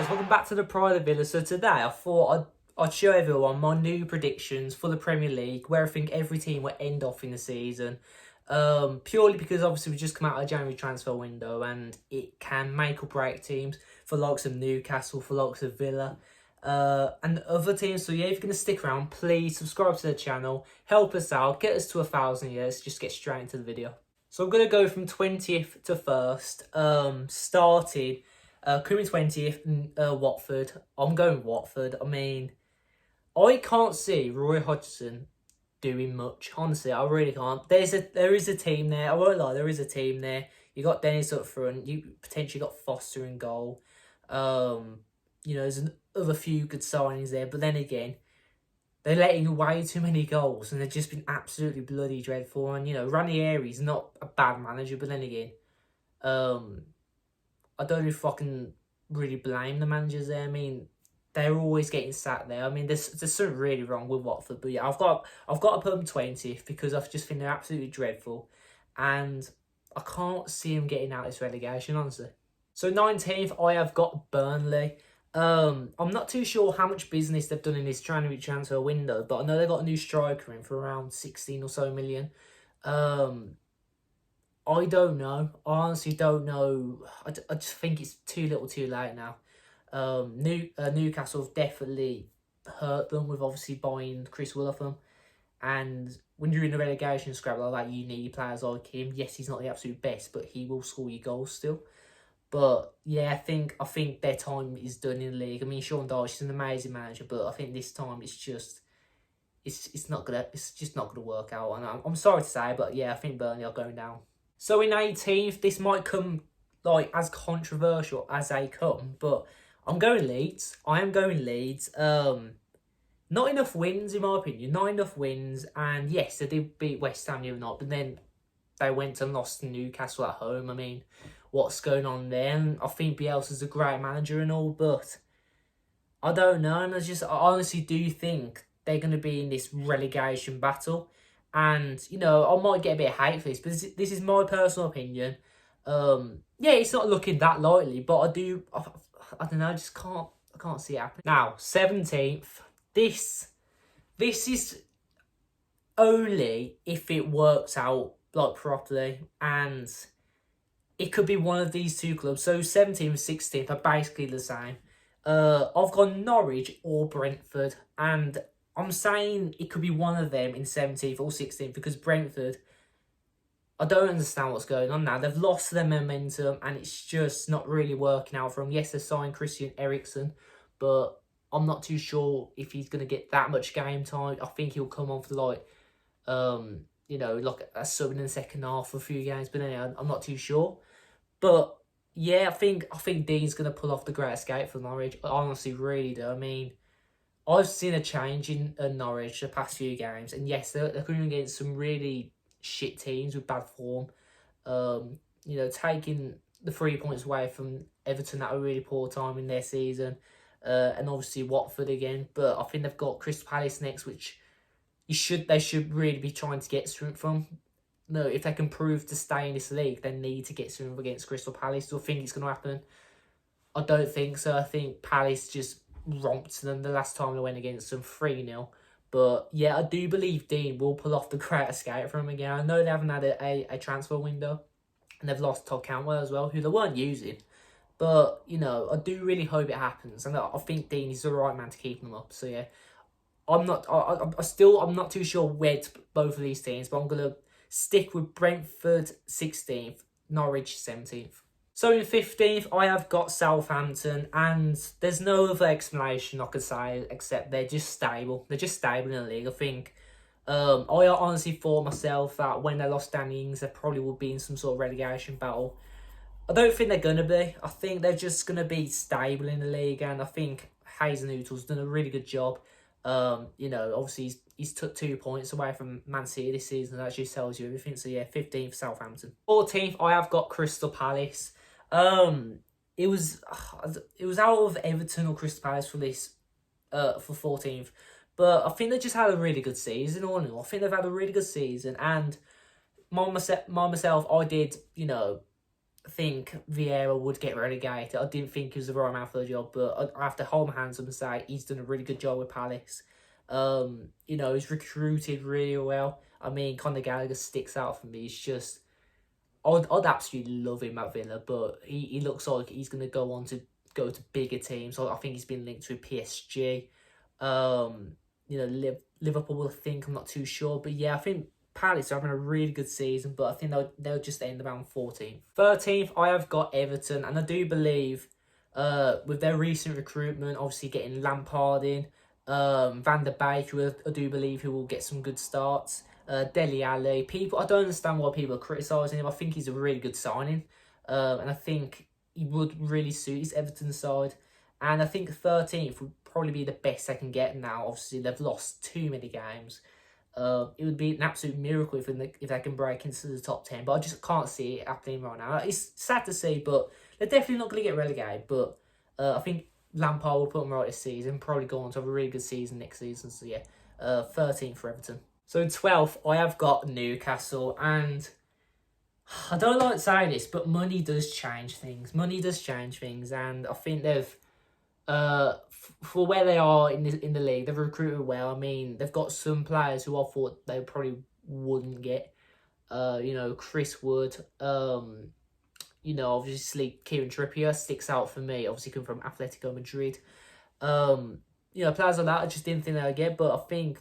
welcome back to the Pride of Villa. So today I thought I'd show everyone my new predictions for the Premier League, where I think every team will end off in the season. Purely because obviously we just come out of a January transfer window and it can make or break teams for likes of Newcastle, for likes of Villa, and other teams. So yeah, if you're going to stick around, please subscribe to the channel, help us out, get us to 1,000 years, just get straight into the video. So I'm going to go from 20th to 1st, starting coming 20th, Watford. I'm going Watford. I mean, I can't see Roy Hodgson doing much. Honestly, I really can't. There is a team there. I won't lie, there is a team there. You got Dennis up front. You potentially got Foster in goal. There's another few good signings there. But then again, they're letting way too many goals, and they've just been absolutely bloody dreadful. And Ranieri's not a bad manager, but then again, I don't know if I can really blame the managers there. I mean, they're always getting sat there. I mean, there's something really wrong with Watford. But yeah, I've got to put them 20th because I just think they're absolutely dreadful, and I can't see them getting out of this relegation, honestly. So 19th, I have got Burnley. I'm not too sure how much business they've done in this January transfer window, but I know they got a new striker in for around 16 or so million. I don't know. I honestly don't know. I just think it's too little too late now. Newcastle have definitely hurt them with obviously buying Chris William. And when you're in a relegation scrap like that, you need players like him. Yes, he's not the absolute best, but he will score you goals still. But yeah, I think their time is done in the league. I mean, Sean Dyche is an amazing manager, but I think this time it's just just not gonna work out. And I'm sorry to say, but yeah, I think Burnley are going down. So in 18th, this might come like as controversial as they come, but I'm going Leeds. I am going Leeds. Not enough wins in my opinion. Not enough wins, and yes, they did beat West Ham the other night, but then they went and lost to Newcastle at home. I mean, what's going on there? And I think Bielsa's a great manager and all, but I don't know. And I honestly do think they're going to be in this relegation battle. And, I might get a bit of hate for this, but this is my personal opinion. Yeah, it's not looking that likely, but I don't know, I can't see it happening. Now, 17th, this is only if it works out, like, properly, and it could be one of these two clubs. So 17th and 16th are basically the same. I've got Norwich or Brentford, and I'm saying it could be one of them in 17th or 16th because Brentford, I don't understand what's going on now. They've lost their momentum and it's just not really working out for them. Yes, they signed Christian Eriksen, but I'm not too sure if he's going to get that much game time. I think he'll come on for like a sub in the second half for a few games. But anyway, I'm not too sure. But yeah, I think Dean's going to pull off the great escape for Norwich. I honestly really do. I mean, I've seen a change in Norwich the past few games, and yes, they're coming against some really shit teams with bad form. Taking the 3 points away from Everton at a really poor time in their season, and obviously Watford again. But I think they've got Crystal Palace next, which they should really be trying to get something from. No, if they can prove to stay in this league, they need to get something against Crystal Palace. Do I think it's going to happen? I don't think so. I think Palace just romped them the last time they went against them 3-0. But yeah, I do believe Dean will pull off the great escape from him again. I know they haven't had a transfer window, and they've lost Todd Cantwell as well, who they weren't using. But, I do really hope it happens, and I think Dean is the right man to keep them up. So yeah, I'm not too sure where to put both of these teams, but I'm going to stick with Brentford 16th, Norwich 17th. So in 15th, I have got Southampton, and there's no other explanation I could say except they're just stable. They're just stable in the league. I think I honestly thought myself that when they lost Danny Ings, they probably would be in some sort of relegation battle. I don't think they're going to be. I think they're just going to be stable in the league, and I think Hasenhutl's done a really good job. Obviously he's took 2 points away from Man City this season. That actually tells you everything. So yeah, 15th Southampton. 14th, I have got Crystal Palace. It was out of Everton or Crystal Palace for this, for 14th. But I think they just had a really good season, all in all. I think they've had a really good season. And myself, I did, think Vieira would get relegated. I didn't think he was the right man for the job, but I have to hold my hands up and say he's done a really good job with Palace. He's recruited really well. I mean, Conor Gallagher sticks out for me. It's just, I'd absolutely love him at Villa, but he looks like he's going to go on to go to bigger teams. So I think he's been linked with PSG. Liverpool, I think, I'm not too sure. But yeah, I think Palace are having a really good season, but I think they'll just end around 14th. 13th, I have got Everton, and I do believe with their recent recruitment, obviously getting Lampard in, Van der Beek, who I do believe who will get some good starts. Dele Alli, I don't understand why people are criticising him. I think he's a really good signing, and I think he would really suit his Everton side. And I think 13th would probably be the best they can get now. Obviously, they've lost too many games. It would be an absolute miracle if they can break into the top 10. But I just can't see it happening right now. It's sad to see, but they're definitely not going to get relegated. But I think Lampard will put them right this season. Probably go on to have a really good season next season. So yeah, 13th for Everton. So 12th, I have got Newcastle. And I don't like saying this, but money does change things. And I think they've... for where they are in the league, they've recruited well. I mean, they've got some players who I thought they probably wouldn't get. Chris Wood. Obviously Kieran Trippier sticks out for me. Obviously, coming from Atletico Madrid. Players like that I just didn't think they would get, but I think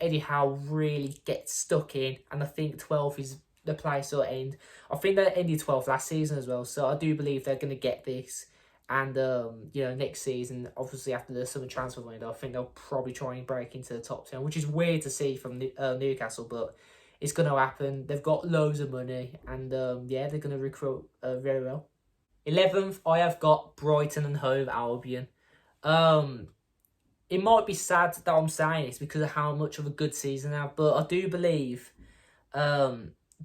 Eddie Howe really gets stuck in, and I think 12th is the place to end. I think they ended 12th last season as well, so I do believe they're going to get this. And, next season, obviously after the summer transfer window, I think they'll probably try and break into the top 10, which is weird to see from Newcastle, but it's going to happen. They've got loads of money, and, they're going to recruit very well. 11th, I have got Brighton and Hove Albion. It might be sad that I'm saying this because of how much of a good season they have, but I do believe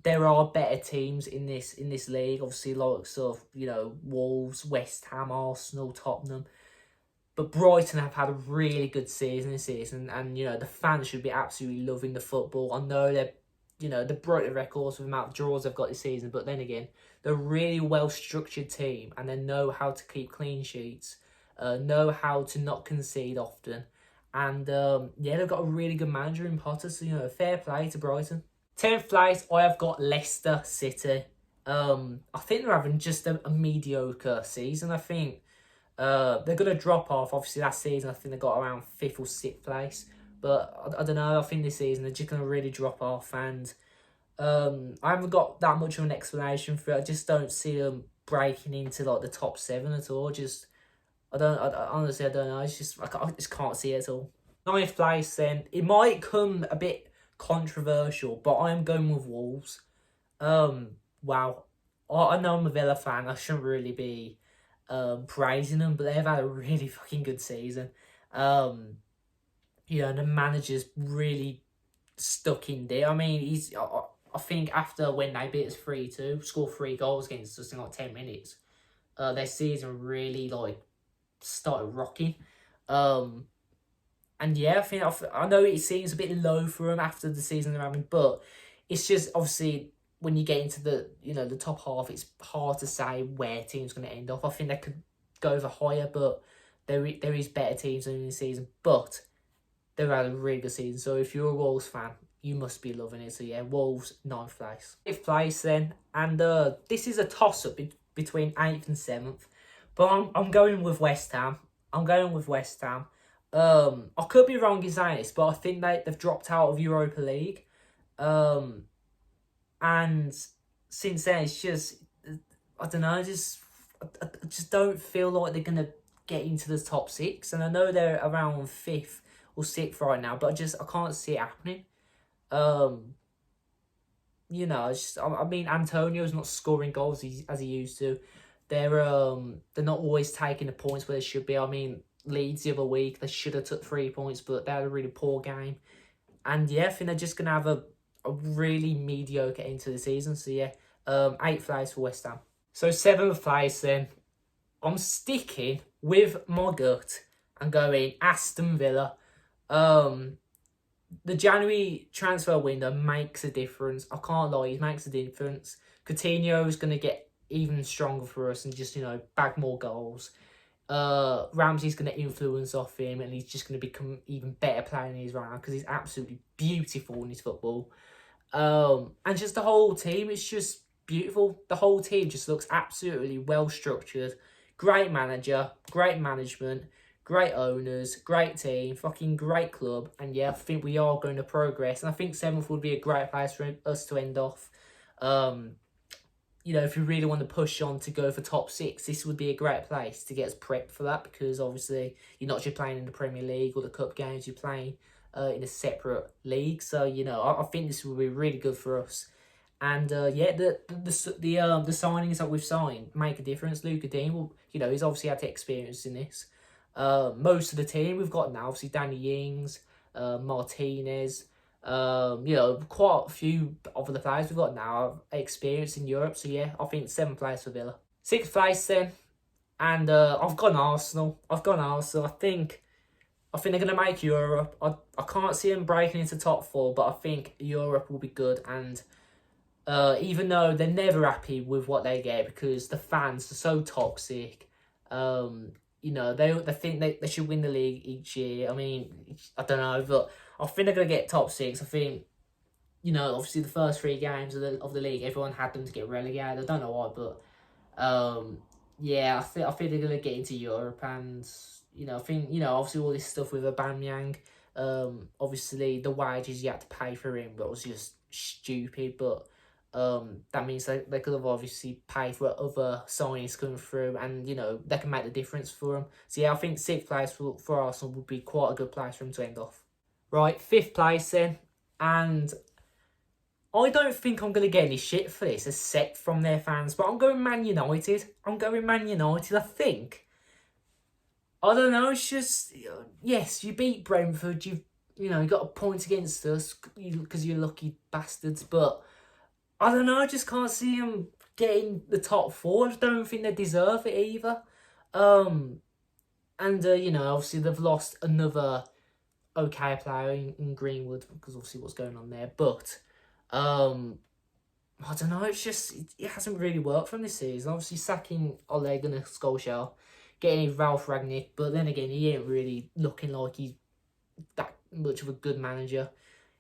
there are better teams in this league. Obviously, like Wolves, West Ham, Arsenal, Tottenham. But Brighton have had a really good season this season, and the fans should be absolutely loving the football. I know they broke the records with the amount of draws they've got this season, but then again, they're a really well structured team, and they know how to keep clean sheets, know how to not concede often, and they've got a really good manager in Potter. So fair play to Brighton. 10th place, I have got Leicester City. I think they're having just a mediocre season. I think they're going to drop off. Obviously, last season, I think they got around 5th or 6th place. But I don't know. I think this season, they're just going to really drop off. And I haven't got that much of an explanation for it. I just don't see them breaking into the top 7 at all. Honestly, I don't know. I just can't see it at all. 9th place, then. It might come a bit controversial, but I'm going with Wolves. Wow. I know I'm a Villa fan. I shouldn't really be praising them, but they've had a really fucking good season. The manager's really stuck in there. I mean, I think after when they beat us 3-2, scored 3 goals against us in 10 minutes, their season really started rocking. And yeah, I know it seems a bit low for them after the season they're having, but it's just obviously when you get into the the top half, it's hard to say where teams going to end up. I think they could go over higher, but there is better teams in the season. But they've had a really good season, so if you're a Wolves fan, you must be loving it. So yeah, Wolves 9th place. 5th place then, and this is a toss up between 8th and 7th, but I'm going with West Ham. I could be wrong in saying this, but I think they've dropped out of Europa League. And since then, it's just, I don't know, I just don't feel like they're going to get into the top 6. And I know they're around 5th or 6th right now, but I can't see it happening. I mean, Antonio's not scoring goals as he used to. They're not always taking the points where they should be. I mean, Leeds the other week, they should have took 3 points, but they had a really poor game. And yeah, I think they're just going to have a really mediocre end to the season. So yeah, 8th place for West Ham. So 7th place then, I'm sticking with my gut and going Aston Villa. the January transfer window makes a difference. I can't lie, it makes a difference. Coutinho is going to get even stronger for us and just, bag more goals. Ramsey's going to influence off him, and he's just going to become even better player than he is right now because he's absolutely beautiful in his football. And just the whole team, it's just beautiful. The whole team just looks absolutely well structured. Great manager, great management, great owners, great team, fucking great club. And yeah, I think we are going to progress. And I think 7th would be a great place for us to end off. If you really want to push on to go for top 6, this would be a great place to get us prepped for that, because obviously you're not just playing in the Premier League or the Cup games, you're playing in a separate league. So, I think this will be really good for us. And the signings that we've signed make a difference. Luca Dean, he's obviously had experience in this. Most of the team we've got now, obviously Danny Ings, Martinez, quite a few of the players we've got now have experience in Europe. So yeah, I think 7th place for Villa. 6th place then, and I've gone Arsenal. I think they're going to make Europe. I can't see them breaking into top 4, but I think Europe will be good. And even though they're never happy with what they get because the fans are so toxic, they think they should win the league each year. I mean, I don't know, but I think they're going to get top 6. I think, obviously the first 3 games of the league, everyone had them to get relegated. I don't know why, but yeah, I think they're going to get into Europe. And, I think, obviously all this stuff with Aubameyang, obviously the wages you had to pay for him, but was just stupid. But that means they could have obviously paid for other signings coming through, and they can make the difference for them. So yeah, I think 6th place for Arsenal would be quite a good place for them to end off. Right, 5th place then, and I don't think I'm going to get any shit for this, except from their fans, but I'm going Man United. I think. I don't know, it's just, yes, you beat Brentford, you got a point against us because you're lucky bastards, but I don't know, I just can't see them getting the top 4. I don't think they deserve it either. And, obviously they've lost another okay player in Greenwood because obviously what's going on there. But, I don't know, it's just, it hasn't really worked from this season. Obviously sacking Ole Gunnar Solskjaer, getting Ralph Rangnick, but then again, he ain't really looking like he's that much of a good manager.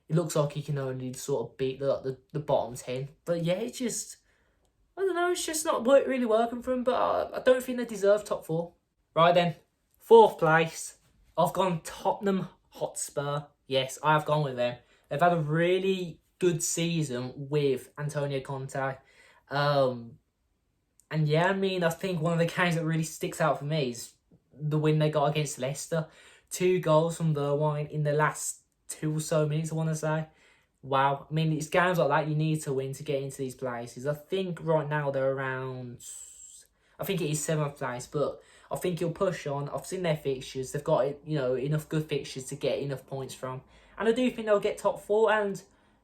It looks like he can only sort of beat the bottom 10. But yeah, it's just, I don't know, it's just not really working for him. But I don't think they deserve top 4. Right then, 4th place. I've gone Tottenham Hotspur. Yes, I have gone with them. They've had a really good season with Antonio Conte. And yeah, I think one of the games that really sticks out for me is the win they got against Leicester. 2 goals from Bergwijn in the last 2 or so minutes, I want to say. Wow. It's games like that you need to win to get into these places. I think right now they're around, I think it is 7th place, but I think you'll push on. I've seen their fixtures. They've got, enough good fixtures to get enough points from. And I do think they'll get top 4. And,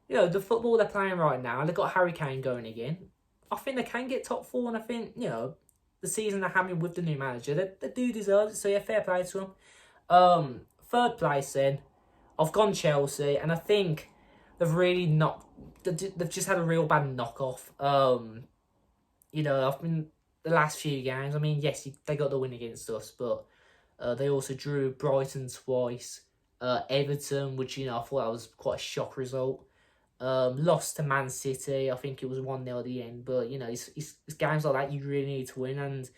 the football they're playing right now, and they've got Harry Kane going again. I think they can get top 4. And I think, the season they're having with the new manager, they do deserve it. So, yeah, fair play to them. 3rd place then, I've gone Chelsea. And I think they've really they've just had a real bad knock-off. I've been the last few games. Yes, they got the win against us, but they also drew Brighton twice. Everton, which, I thought that was quite a shock result. Lost to Man City. I think it was 1-0 at the end. But, it's games like that you really need to win. And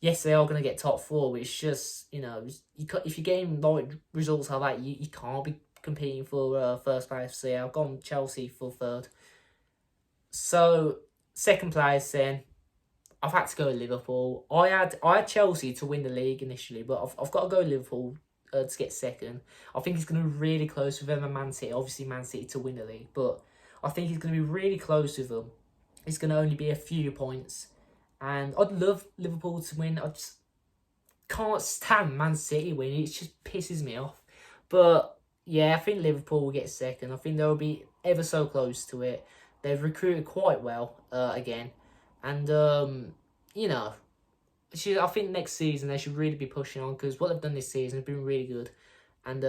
yes, they are going to get top 4, but it's just, if you're getting like results like that, you can't be competing for first place. So yeah, I've gone Chelsea for 3rd. So 2nd place then, I've had to go Liverpool. I had Chelsea to win the league initially, but I've got to go Liverpool to get 2nd. I think it's going to be really close with them and Man City. Obviously Man City to win the league, but I think it's going to be really close with them. It's going to only be a few points. And I'd love Liverpool to win. I just can't stand Man City winning. It just pisses me off. But yeah, I think Liverpool will get 2nd. I think they'll be ever so close to it. They've recruited quite well again. And, I think next season they should really be pushing on, because what they've done this season has been really good. And,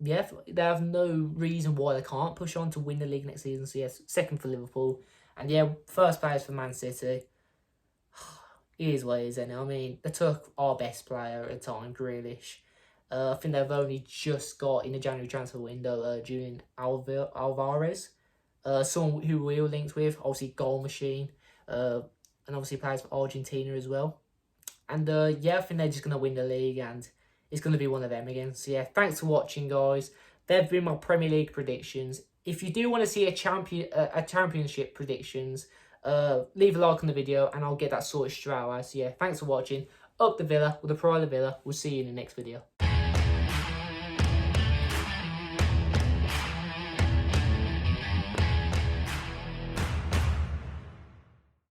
yeah, they have no reason why they can't push on to win the league next season. So yes, second for Liverpool, and yeah, first place for Man City. It is what it is, I mean, they took our best player at the time, Grealish. I think they've only just got in the January transfer window Julian Alvarez, someone who we were linked with, obviously goal machine, and obviously plays for Argentina as well. And yeah, I think they're just going to win the league and it's going to be one of them again. So yeah, thanks for watching, guys. They've been my Premier League predictions. If you do want to see a championship predictions, leave a like on the video and I'll get that sorted straight away. So yeah, thanks for watching. Up the Villa with the Pride of Villa. We'll see you in the next video.